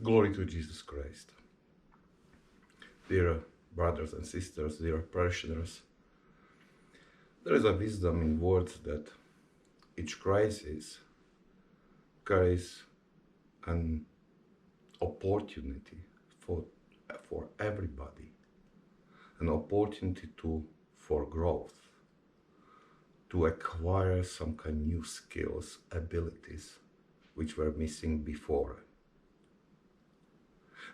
Glory to Jesus Christ. Dear brothers and sisters, dear parishioners, there is a wisdom in words that each crisis carries an opportunity for everybody, an opportunity for growth, to acquire some kind of new skills, abilities which were missing before.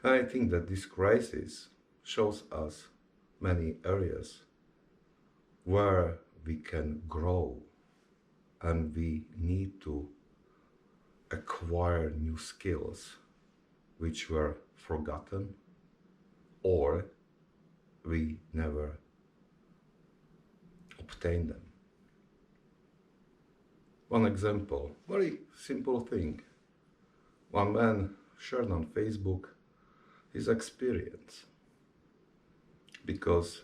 And I think that this crisis shows us many areas where we can grow and we need to acquire new skills which were forgotten or we never obtained them. One example, very simple thing. One man shared on Facebook his experience because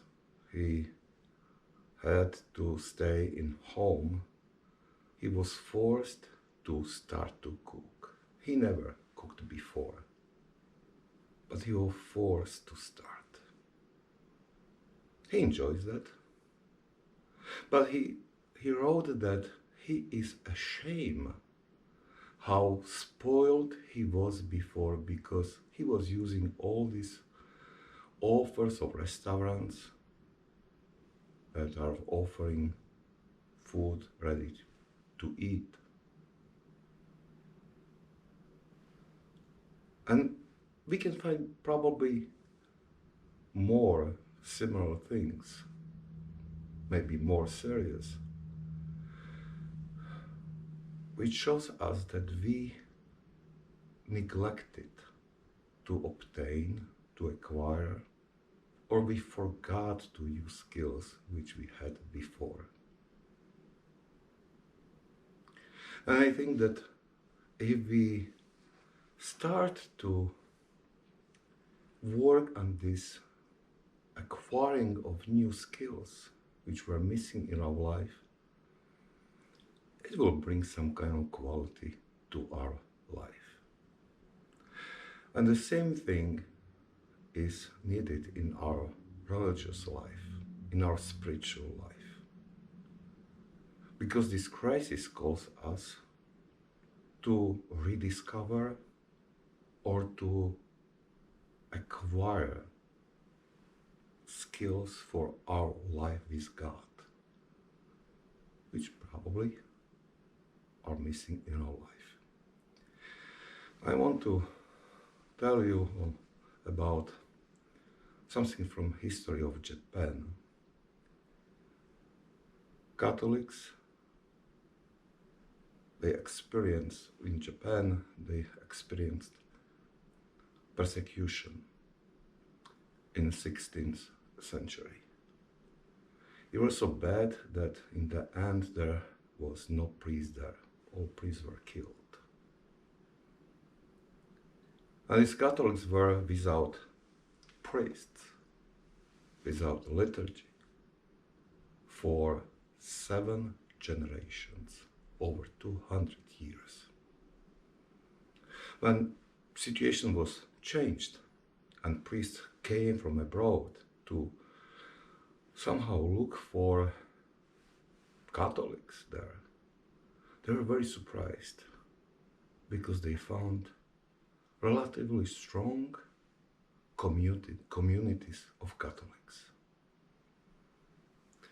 he had to stay in home. He was forced to start to cook. He never cooked before, but he was forced to start. He enjoys that, but he wrote that he is ashamed how spoiled he was before because he was using all these offers of restaurants that are offering food ready to eat. And we can find probably more similar things, maybe more serious, which shows us that we neglected to obtain, to acquire, or we forgot to use skills which we had before. And I think that if we start to work on this acquiring of new skills which were missing in our life, it will bring some kind of quality to our life. And the same thing is needed in our religious life, in our spiritual life. Because this crisis calls us to rediscover or to acquire skills for our life with God, which probably are missing in our life. I want to tell you about something from history of Japan. Catholics, they experienced persecution in the 16th century. It was so bad that in the end there was no priest there. All priests were killed. And these Catholics were without priests, without liturgy, for 7 generations, over 200 years. When situation was changed and priests came from abroad to somehow look for Catholics there, they were very surprised because they found relatively strong communities of Catholics.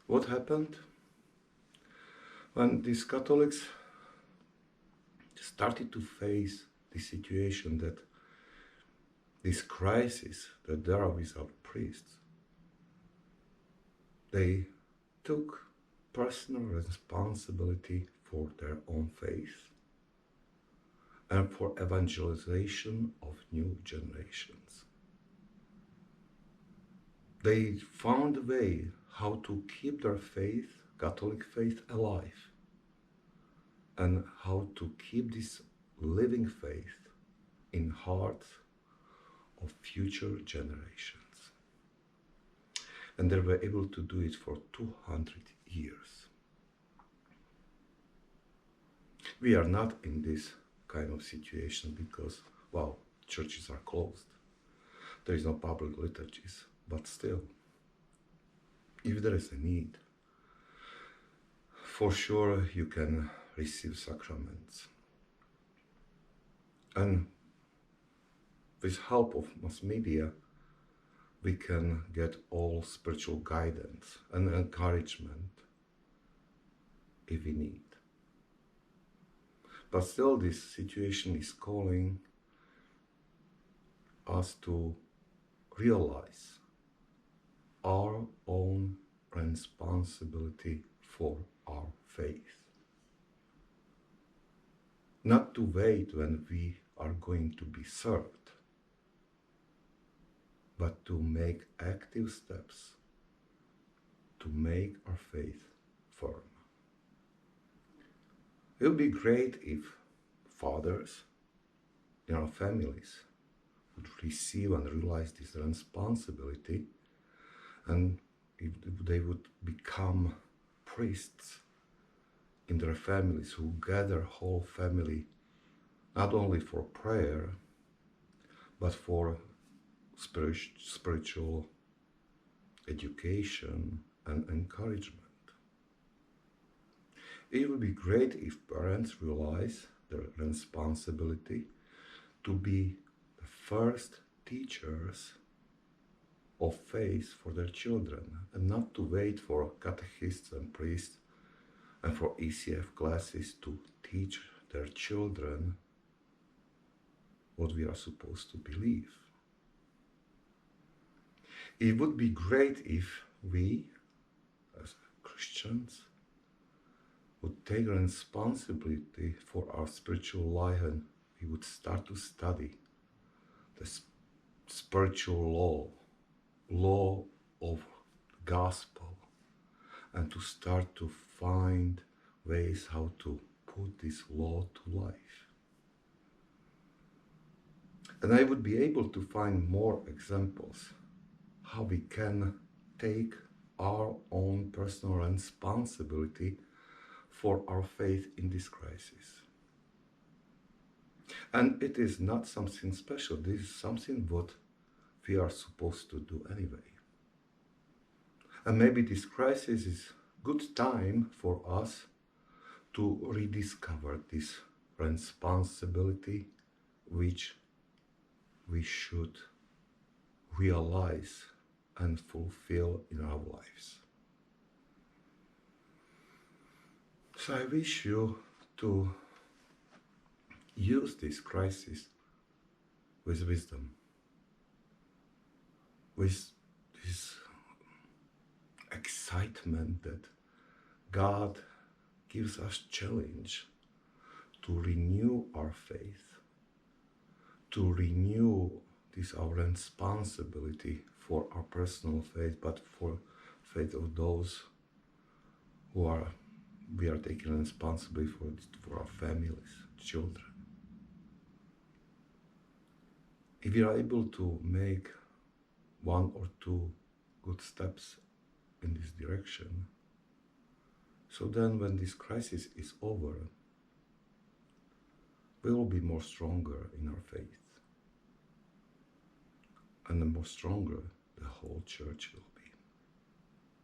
What happened? When these Catholics started to face the situation that this crisis that they are without priests, they took personal responsibility for their own faith and for evangelization of new generations. They found a way how to keep their faith, Catholic faith, alive, and how to keep this living faith in hearts of future generations. And they were able to do it for 200 years. We are not in this kind of situation because, wow, churches are closed. There is no public liturgies, but still, if there is a need, for sure you can receive sacraments. And with help of mass media, we can get all spiritual guidance and encouragement if we need. But still, this situation is calling us to realize our own responsibility for our faith. Not to wait when we are going to be served, but to make active steps to make our faith firm. It would be great if fathers in our families would receive and realize this responsibility, and if they would become priests in their families who gather whole family not only for prayer but for spiritual education and encouragement. It would be great if parents realize their responsibility to be the first teachers of faith for their children, and not to wait for catechists and priests and for ECF classes to teach their children what we are supposed to believe. It would be great if we, as Christians, would take responsibility for our spiritual life, and we would start to study the spiritual law of the gospel, and to start to find ways how to put this law to life. And I would be able to find more examples how we can take our own personal responsibility for our faith in this crisis. And it is not something special. This is something what we are supposed to do anyway. And maybe this crisis is good time for us to rediscover this responsibility which we should realize and fulfill in our lives. So I wish you to use this crisis with wisdom, with this excitement that God gives us challenge to renew our faith, to renew this our responsibility for our personal faith, but for faith of those who we are taking responsibility for our families, children. If we are able to make one or two good steps in this direction, so then when this crisis is over, we will be more stronger in our faith. And the more stronger the whole church will be.